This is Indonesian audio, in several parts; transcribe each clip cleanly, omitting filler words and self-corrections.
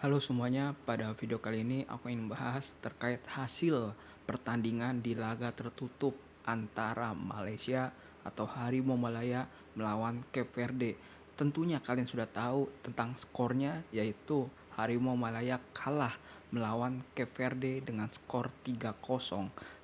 Halo semuanya, pada video kali ini aku ingin bahas terkait hasil pertandingan di laga tertutup antara Malaysia atau Harimau Malaya melawan Cape Verde. Tentunya kalian sudah tahu tentang skornya, yaitu Harimau Malaya kalah melawan Cape Verde dengan skor 3-0.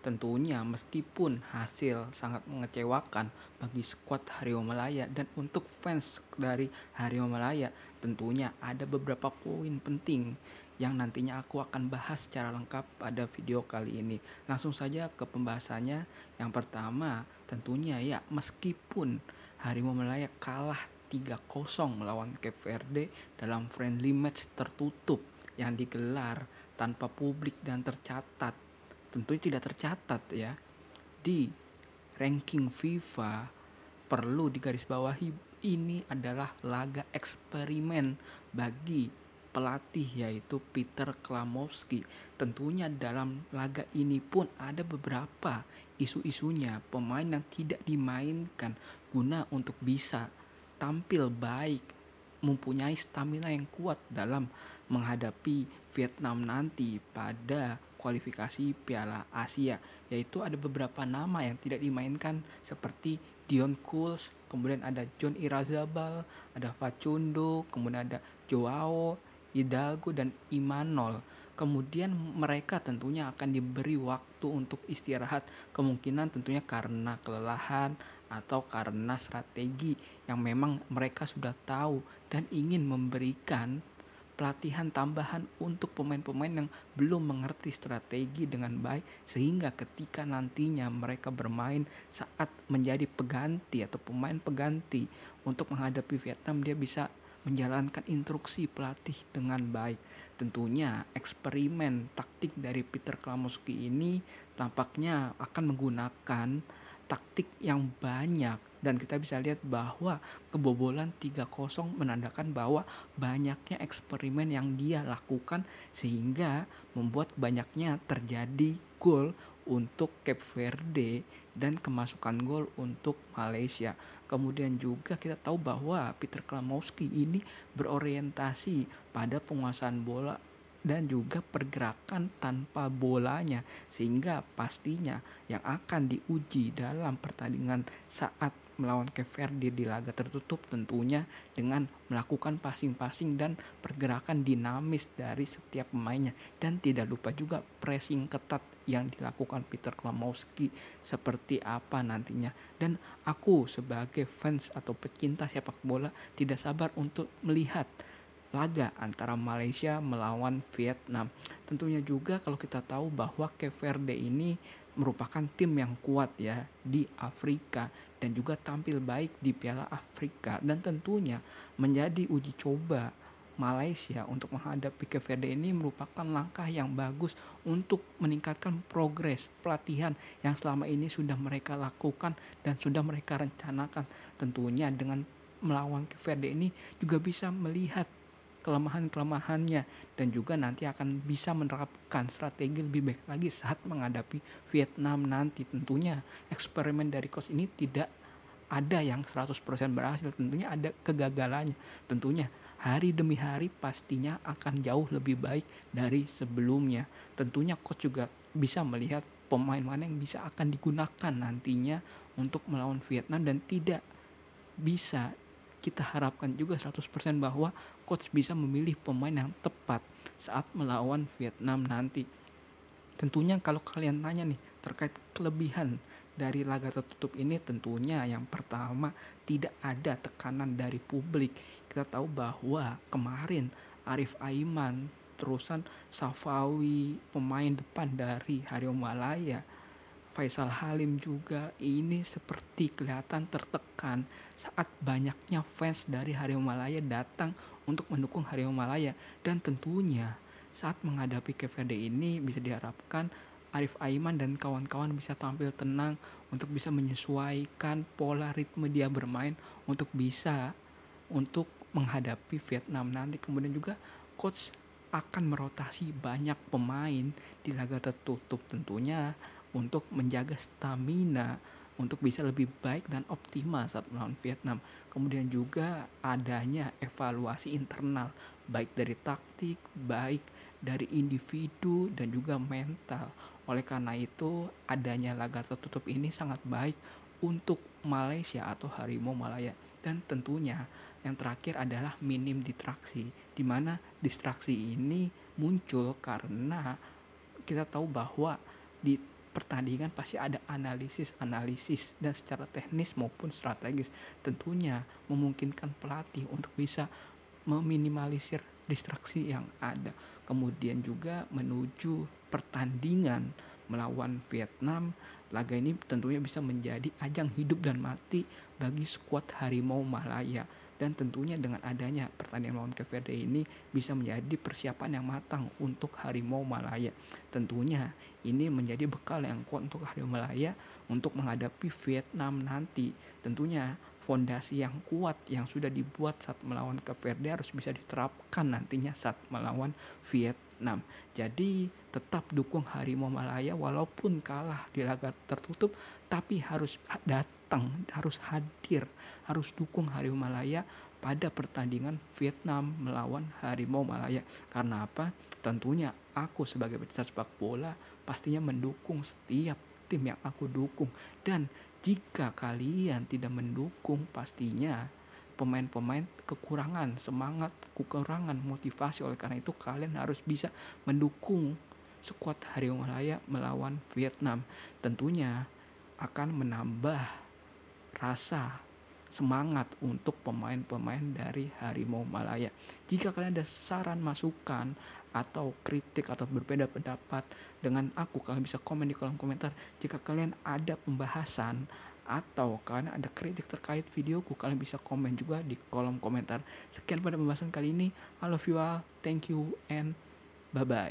Tentunya meskipun hasil sangat mengecewakan bagi skuad Harimau Malaya dan untuk fans dari Harimau Malaya, tentunya ada beberapa poin penting yang nantinya aku akan bahas secara lengkap pada video kali ini. Langsung saja ke pembahasannya. Yang pertama, tentunya ya meskipun Harimau Malaya kalah 3-0 melawan Cape Verde dalam friendly match tertutup yang digelar tanpa publik dan tercatat. Tentunya tidak tercatat ya di ranking FIFA. Perlu digarisbawahi, ini adalah laga eksperimen bagi pelatih yaitu Peter Klamowski. Tentunya dalam laga ini pun ada beberapa isu-isunya pemain yang tidak dimainkan guna untuk bisa tampil baik, mempunyai stamina yang kuat dalam menghadapi Vietnam nanti pada kualifikasi Piala Asia, yaitu ada beberapa nama yang tidak dimainkan seperti Dion Kuls, kemudian ada John Irazabal, ada Facundo, kemudian ada Joao Hidalgo dan Imanol. Kemudian mereka tentunya akan diberi waktu untuk istirahat, kemungkinan tentunya karena kelelahan atau karena strategi yang memang mereka sudah tahu dan ingin memberikan pelatihan tambahan untuk pemain-pemain yang belum mengerti strategi dengan baik, sehingga ketika nantinya mereka bermain saat menjadi pengganti atau pemain pengganti untuk menghadapi Vietnam, dia bisa menjalankan instruksi pelatih dengan baik. Tentunya eksperimen taktik dari Peter Klamowski ini tampaknya akan menggunakan taktik yang banyak, dan kita bisa lihat bahwa kebobolan 3-0 menandakan bahwa banyaknya eksperimen yang dia lakukan sehingga membuat banyaknya terjadi gol untuk Cape Verde dan kemasukan gol untuk Malaysia. Kemudian juga kita tahu bahwa Peter Klamowski ini berorientasi pada penguasaan bola dan juga pergerakan tanpa bolanya, sehingga pastinya yang akan diuji dalam pertandingan saat melawan Cape Verde di laga tertutup tentunya dengan melakukan passing-passing dan pergerakan dinamis dari setiap pemainnya, dan tidak lupa juga pressing ketat yang dilakukan Peter Klamowski seperti apa nantinya. Dan aku sebagai fans atau pecinta sepak bola tidak sabar untuk melihat laga antara Malaysia melawan Vietnam. Tentunya juga kalau kita tahu bahwa Cape Verde ini merupakan tim yang kuat ya di Afrika dan juga tampil baik di Piala Afrika, dan tentunya menjadi uji coba Malaysia untuk menghadapi Cape Verde ini merupakan langkah yang bagus untuk meningkatkan progres pelatihan yang selama ini sudah mereka lakukan dan sudah mereka rencanakan. Tentunya dengan melawan Cape Verde ini juga bisa melihat kelemahan-kelemahannya dan juga nanti akan bisa menerapkan strategi lebih baik lagi saat menghadapi Vietnam nanti. Tentunya eksperimen dari coach ini tidak ada yang 100% berhasil, tentunya ada kegagalannya. Tentunya hari demi hari pastinya akan jauh lebih baik dari sebelumnya. Tentunya coach juga bisa melihat pemain mana yang bisa akan digunakan nantinya untuk melawan Vietnam, dan tidak bisa kita harapkan juga 100% bahwa coach bisa memilih pemain yang tepat saat melawan Vietnam nanti. Tentunya kalau kalian tanya nih terkait kelebihan dari laga tertutup ini, tentunya yang pertama tidak ada tekanan dari publik. Kita tahu bahwa kemarin Arif Aiman terusan Safawi, pemain depan dari Harimau Malaya, Faisal Halim juga ini seperti kelihatan tertekan saat banyaknya fans dari Harimau Malaya datang untuk mendukung Harimau Malaya. Dan tentunya saat menghadapi Cape Verde ini bisa diharapkan Arif Aiman dan kawan-kawan bisa tampil tenang untuk bisa menyesuaikan pola ritme dia bermain untuk menghadapi Vietnam nanti. Kemudian juga coach akan merotasi banyak pemain di laga tertutup tentunya untuk menjaga stamina untuk bisa lebih baik dan optimal saat melawan Vietnam. Kemudian juga adanya evaluasi internal, baik dari taktik, baik dari individu dan juga mental. Oleh karena itu, adanya laga tertutup ini sangat baik untuk Malaysia atau Harimau Malaya. Dan tentunya yang terakhir adalah minim distraksi, di mana distraksi ini muncul karena kita tahu bahwa di pertandingan pasti ada analisis dan secara teknis maupun strategis tentunya memungkinkan pelatih untuk bisa meminimalisir distraksi yang ada. Kemudian juga menuju pertandingan melawan Vietnam, laga ini tentunya bisa menjadi ajang hidup dan mati bagi skuad Harimau Malaya. Dan tentunya dengan adanya pertandingan melawan Cape Verde ini bisa menjadi persiapan yang matang untuk Harimau Malaya. Tentunya ini menjadi bekal yang kuat untuk Harimau Malaya untuk menghadapi Vietnam nanti. Tentunya fondasi yang kuat yang sudah dibuat saat melawan Cape Verde harus bisa diterapkan nantinya saat melawan Vietnam. Jadi tetap dukung Harimau Malaya walaupun kalah di laga tertutup, tapi harus datang, harus hadir, harus dukung Harimau Malaya pada pertandingan Vietnam melawan Harimau Malaya. Karena apa? Tentunya aku sebagai pecinta sepak bola pastinya mendukung setiap tim yang aku dukung. Dan jika kalian tidak mendukung, pastinya pemain-pemain kekurangan semangat, kekurangan motivasi. Oleh karena itu kalian harus bisa mendukung skuad Harimau Malaya melawan Vietnam. Tentunya akan menambah rasa semangat untuk pemain-pemain dari Harimau Malaya. Jika kalian ada saran, masukan, atau kritik atau berbeda pendapat dengan aku, kalian bisa komen di kolom komentar. Jika kalian ada pembahasan atau kalian ada kritik terkait videoku, kalian bisa komen juga di kolom komentar. Sekian pada pembahasan kali ini. I love you all, thank you, and bye bye.